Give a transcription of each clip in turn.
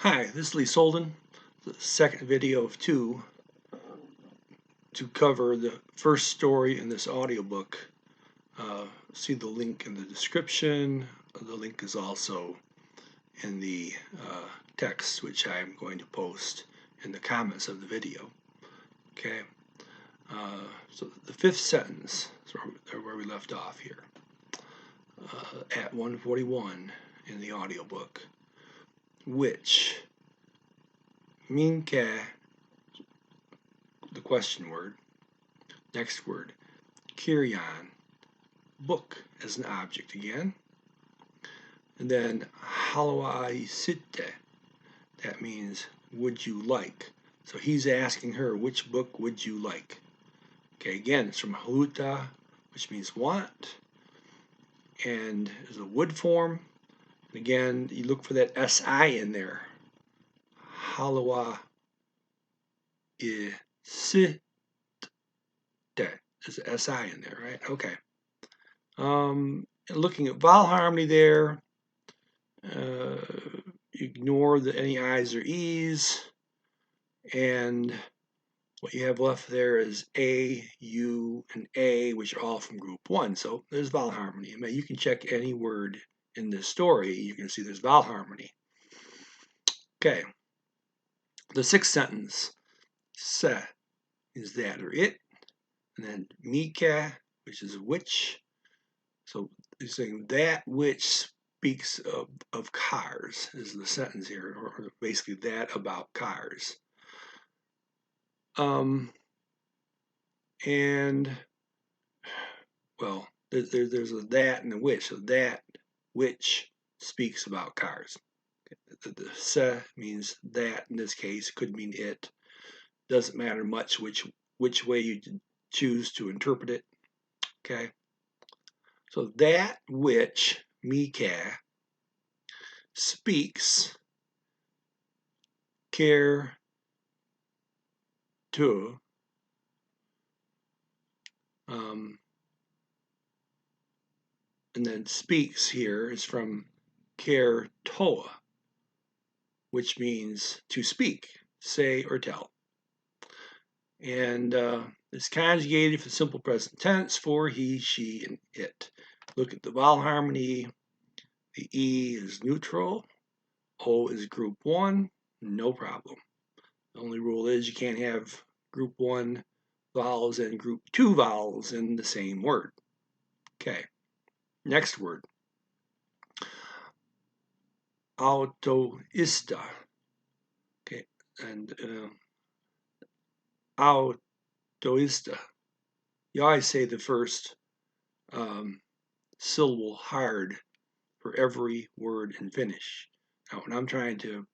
Hi, this is Lee Solden, the second video of two to cover the first story in this audiobook. See the link in the description. The link is also in the text, which I'm going to post in the comments of the video. Okay, so the fifth sentence is where we left off here, at 141 in the audiobook, which minke, the question word, next word, kirjan, book as an object again, and then haluai sitte, that means would you like. So he's asking her, which book would you like? Okay, again, it's from haluta, which means want, and is a would form. And again, you look for that si in there. Halua sitte. There's an si in there, right? Okay. Looking at vowel harmony there, ignore any I's or E's, and what you have left there is A, U, and A, which are all from group 1. So there's vowel harmony. I mean, you can check any word in this story. You can see there's vowel harmony. Okay. The sixth sentence, se, is that or it, and then mika, which is which. So he's saying that which speaks of cars is the sentence here, or basically that about cars. And well, there's a that and a which. So that which speaks about cars. The se means that in this case, could mean it. Doesn't matter much which way you choose to interpret it. Okay. So that which Mika speaks care to and then speaks here is from care toa, which means to speak, say, or tell. And it's conjugated for simple present tense for he, she, and it. Look at the vowel harmony. The E is neutral. O is group 1. No problem. The only rule is you can't have group 1 vowels and group 2 vowels in the same word. Okay. Next word. Autoista. Okay. And autoista. You always say the first syllable hard for every word in Finnish. Now, when I'm trying to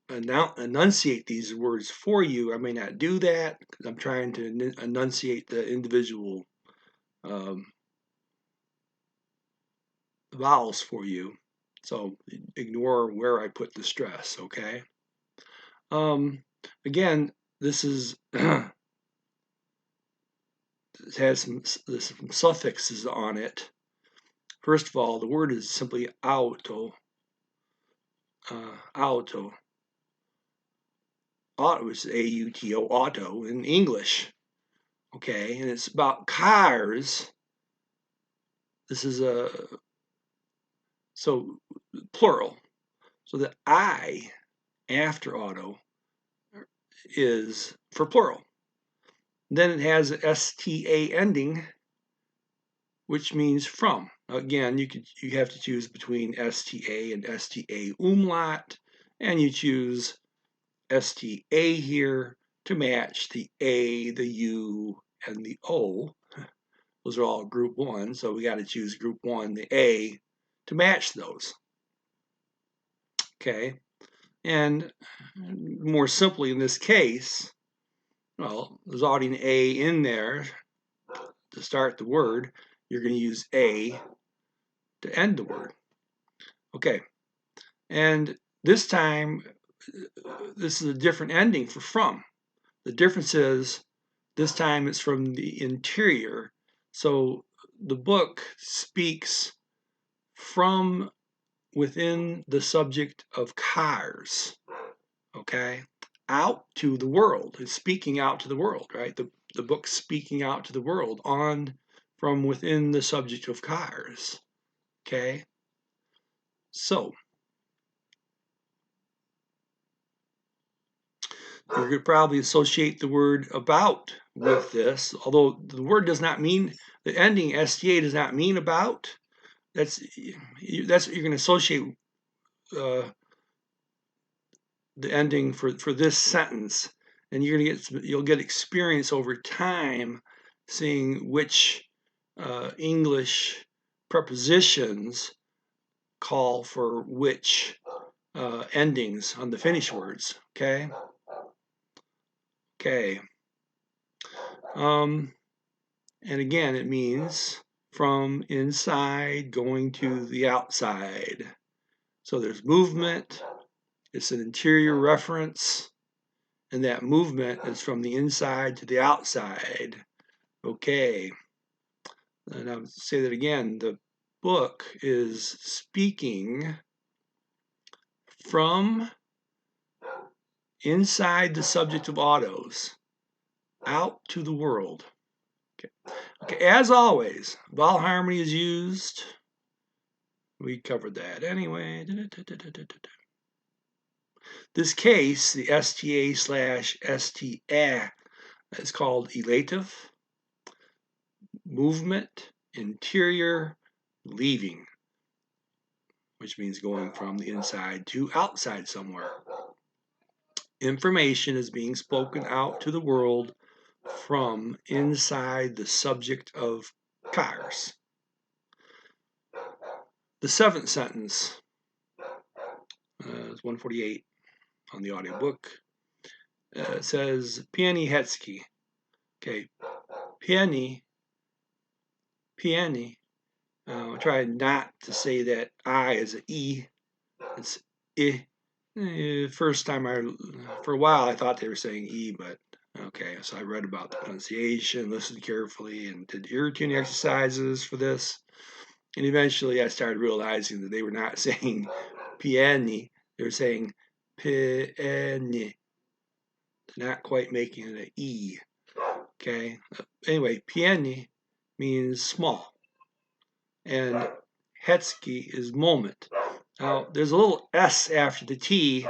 enunciate these words for you, I may not do that because I'm trying to enunciate the individual vowels for you. So ignore where I put the stress, okay? Again, this is it has some suffixes on it. First of all, the word is simply auto. Auto. Auto is A-U-T-O, auto in English. Okay, and it's about cars. This is so plural. So the I after auto is for plural. Then it has a STA ending, which means from. Again, you have to choose between STA and STA umlaut, and you choose STA here to match the A, the U, and the O. Those are all group 1, so we got to choose group 1, the A, to match those. Okay, and more simply in this case, well, there's already an A in there to start the word. You're going to use A to end the word. Okay, and this time, this is a different ending for from. The difference is this time it's from the interior. So the book speaks from within the subject of cars. okay? Out to the world. It's speaking out to the world, right? The book's speaking out to the world on from within the subject of cars, okay? So, you're going to probably associate the word about with this, although the word does not mean, the ending STA does not mean about. That's what you're going to associate the ending for this sentence, and you'll get experience over time seeing which English prepositions call for which endings on the Finnish words. Okay. Okay. And again, it means from inside going to the outside. So there's movement. It's an interior reference. And that movement is from the inside to the outside. Okay. And I'll say that again. The book is speaking from inside the subject of autos out to the world. Okay. As always, vowel harmony is used. We covered that anyway. This case, the STA/STA, is called elative, movement, interior, leaving, which means going from the inside to outside somewhere. Information is being spoken out to the world from inside the subject of cars. The seventh sentence is 148 on the audiobook. It says pieni hetski. Okay, pieni. I try not to say that I is an E. It's I. First time for a while, I thought they were saying E, but okay. So I read about the pronunciation, listened carefully, and did ear tuning exercises for this. And eventually I started realizing that they were not saying pieni, they were saying pieni. Not quite making it an E. Okay. Anyway, pieni means small. And hetski is moment. Now, there's a little S after the T,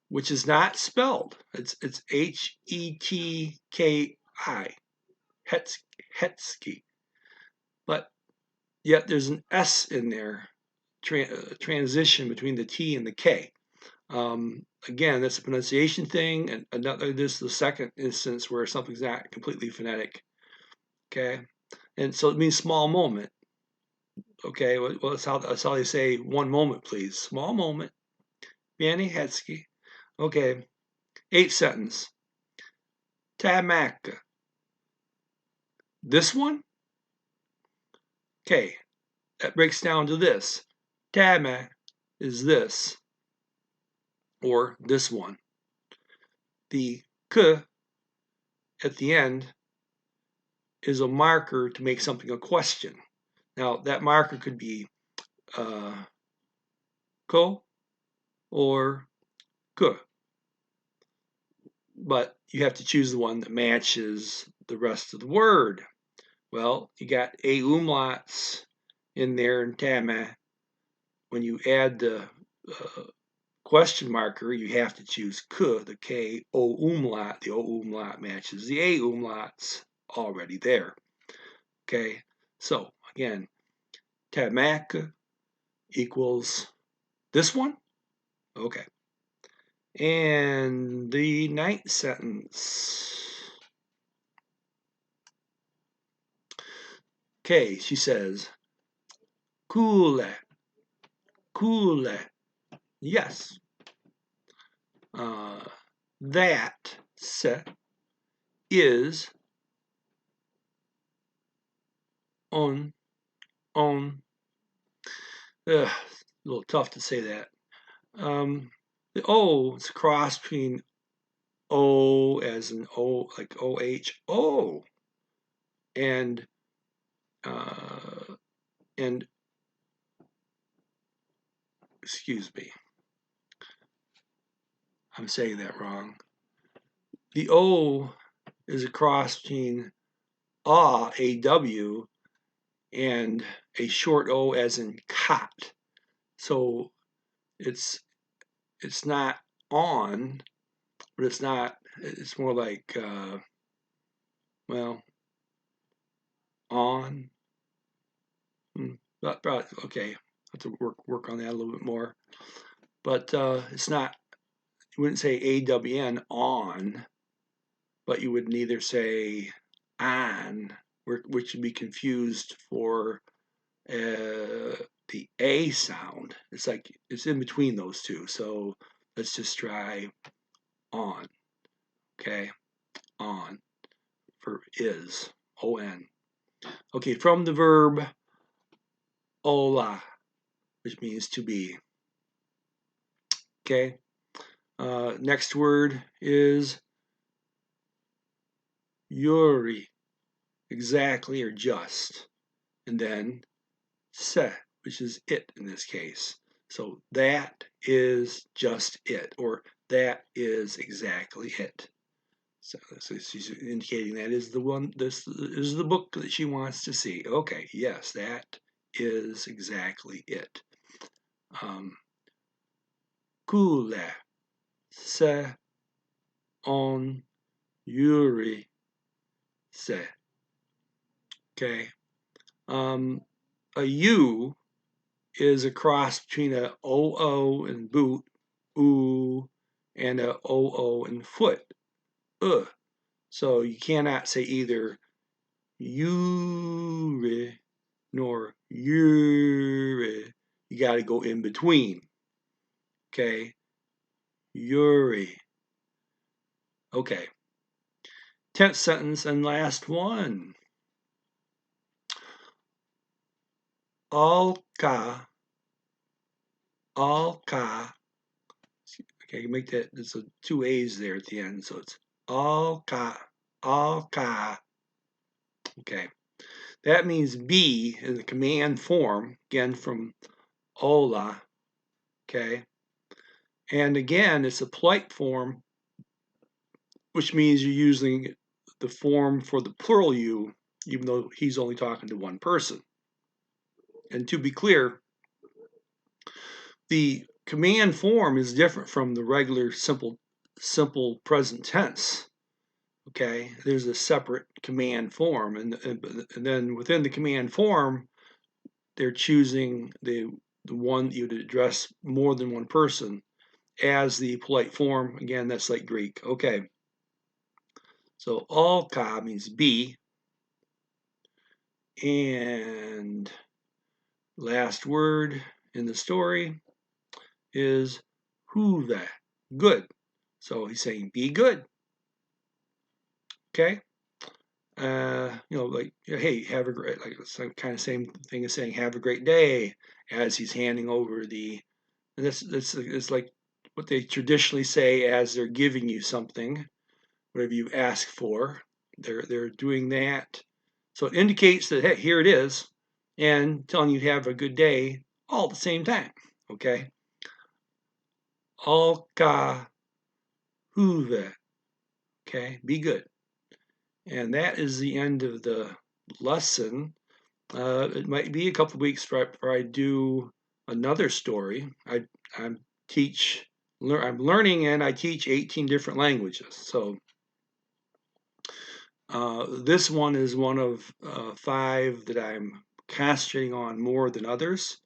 which is not spelled. It's Hetki, Hetski. But yet there's an S in there, transition between the T and the K. Again, that's a pronunciation thing, and this is the second instance where something's not completely phonetic. Okay, and so it means small moment. Okay, well, that's how they say one moment, please. Small moment. Pieni hetski. Okay, eighth sentence. Tamaka. This one? Okay, that breaks down to this. Tamak is this, or this one. The k at the end is a marker to make something a question. Now, that marker could be ko or k, but you have to choose the one that matches the rest of the word. Well, you got a umlauts in there in tama. When you add the question marker, you have to choose k, the k, o umlaut. The o umlaut matches the a umlauts already there. Okay, so again, tamaka equals this one. Okay, and the ninth sentence. Okay, she says, cool, yes. That is on. A little tough to say that. The O is a cross between O as an O, like OH, O, and excuse me. I'm saying that wrong. The O is a cross between A-W, and a short O as in cot. So it's not on, but it's more like, well, on. Okay, I have to work on that a little bit more. But it's not, you wouldn't say AWN on, but you would neither say on, which would be confused for the A sound. It's like it's in between those two. So let's just try on. Okay, on for is, O-N. Okay, from the verb ola, which means to be. Okay, next word is yuri, exactly or just, and then se, which is it in this case. So that is just it, or that is exactly it. So she's indicating that is the one. This is the book that she wants to see. Okay, yes, that is exactly it. Kule se on yuri se. Okay. A U is a cross between a OO and boot, oo, and a OO and foot, So you cannot say either yuri nor yuri. You got to go in between. Okay. Yuri. Okay. 10th sentence and last one. Alka. Alka. Okay, you make that, there's two A's there at the end, so it's alka. Alka. Okay. That means be in the command form, again from Ola. Okay. And again, it's a polite form, which means you're using the form for the plural you, even though he's only talking to one person. And to be clear, the command form is different from the regular simple present tense. Okay, there's a separate command form, and then within the command form, they're choosing the one you would address more than one person as the polite form. Again, that's like Greek. Okay. So alka means be. And last word in the story is huve, good. So he's saying be good. Okay. Like, hey, have a great, like it's kind of same thing as saying have a great day as he's handing over the, and this is like what they traditionally say as they're giving you something, whatever you ask for. They're doing that. So it indicates that, hey, here it is, and telling you to have a good day all at the same time. Okay. Alka huve. Okay, be good. And that is the end of the lesson. It might be a couple weeks before I do another story. I'm learning and I teach 18 different languages. So this one is one of 5 that I'm concentrating on more than others.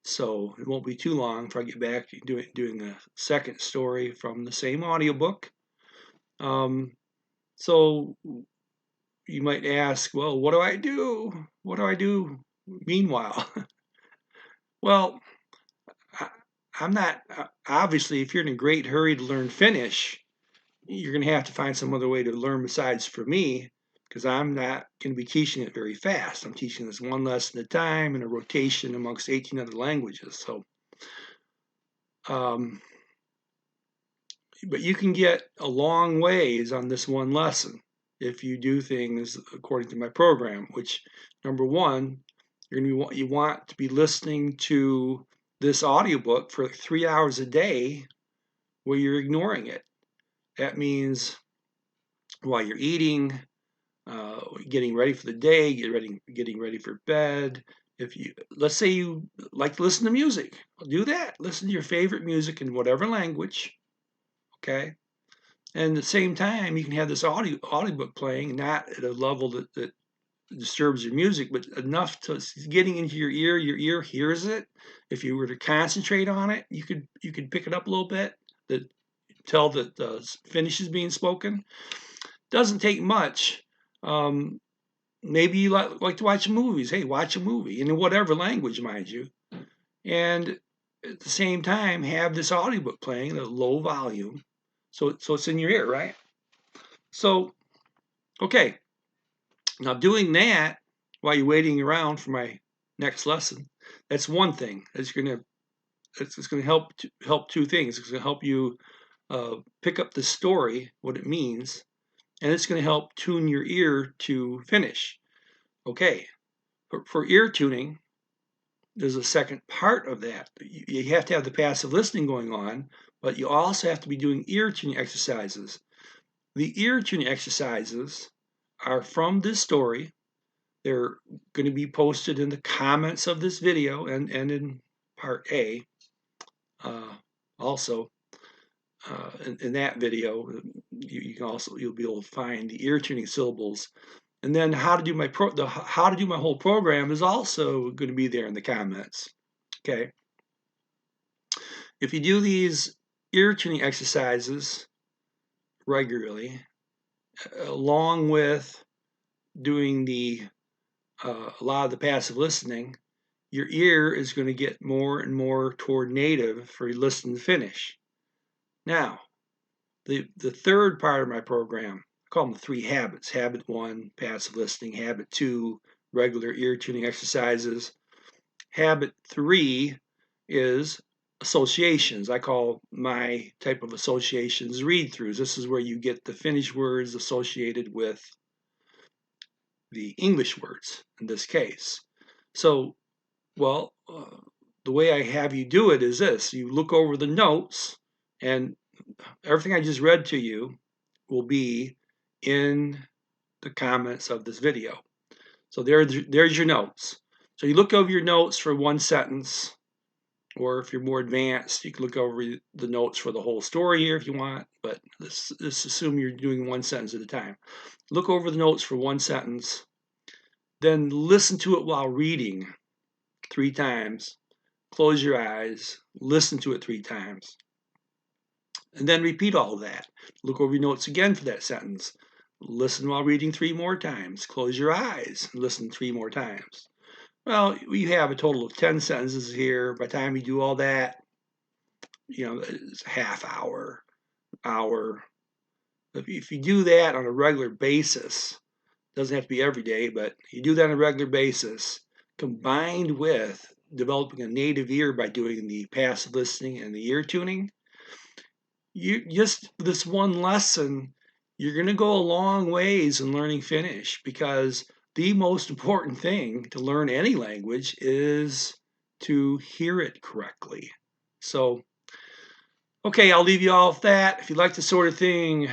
So it won't be too long before I get back to doing a second story from the same audiobook. So you might ask, well, what do I do? What do I do meanwhile? Well, I'm not, obviously, if you're in a great hurry to learn Finnish, you're going to have to find some other way to learn besides for me, because I'm not going to be teaching it very fast. I'm teaching this one lesson at a time in a rotation amongst 18 other languages. So, but you can get a long ways on this one lesson if you do things according to my program, which, number one, you want to be listening to this audiobook for 3 hours a day where you're ignoring it. That means while you're eating, getting ready for the day, getting ready for bed. If you, let's say you like to listen to music, do that. Listen to your favorite music in whatever language, okay? And at the same time, you can have this audiobook playing, not at a level that disturbs your music, but enough to getting into your ear hears it. If you were to concentrate on it, you could pick it up a little bit, that tell that the Finnish is being spoken. Doesn't take much. Maybe you like to watch movies. Hey, watch a movie in whatever language, mind you. And at the same time, have this audiobook playing at a low volume, so it's in your ear, right? So, okay, now doing that while you're waiting around for my next lesson, that's one thing. It's gonna help two things. It's gonna help you pick up the story, what it means, and it's gonna help tune your ear to Finnish. Okay, for ear tuning, there's a second part of that. You have to have the passive listening going on, but you also have to be doing ear tuning exercises. The ear tuning exercises are from this story. They're going to be posted in the comments of this video and in part A. Also, in that video, you'll be able to find the ear tuning syllables. And then how to do my whole program is also going to be there in the comments. Okay. If you do these ear tuning exercises regularly, along with doing a lot of the passive listening, your ear is going to get more and more toward native for listening to Finnish. Now, the third part of my program, I call them the 3 habits. Habit 1, passive listening. Habit 2, regular ear tuning exercises. Habit 3 is associations. I call my type of associations read-throughs. This is where you get the Finnish words associated with the English words in this case. So, well, the way I have you do it is this. You look over the notes, and everything I just read to you will be in the comments of this video. So there's your notes. So you look over your notes for one sentence, or if you're more advanced, you can look over the notes for the whole story here if you want, but let's assume you're doing one sentence at a time. Look over the notes for one sentence, then listen to it while reading 3 times. Close your eyes, listen to it 3 times, and then repeat all of that. Look over your notes again for that sentence. Listen while reading 3 more times. Close your eyes and listen 3 more times. Well, we have a total of 10 sentences here. By the time you do all that, it's a half hour. If you do that on a regular basis, doesn't have to be every day, but you do that on a regular basis, combined with developing a native ear by doing the passive listening and the ear tuning, you just this one lesson, you're going to go a long ways in learning Finnish, because the most important thing to learn any language is to hear it correctly. So, okay, I'll leave you all with that. If you like this sort of thing,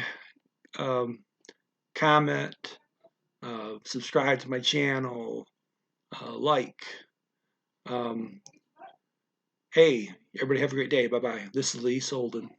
comment, subscribe to my channel, like. Hey, everybody have a great day. Bye-bye. This is Lee Solden.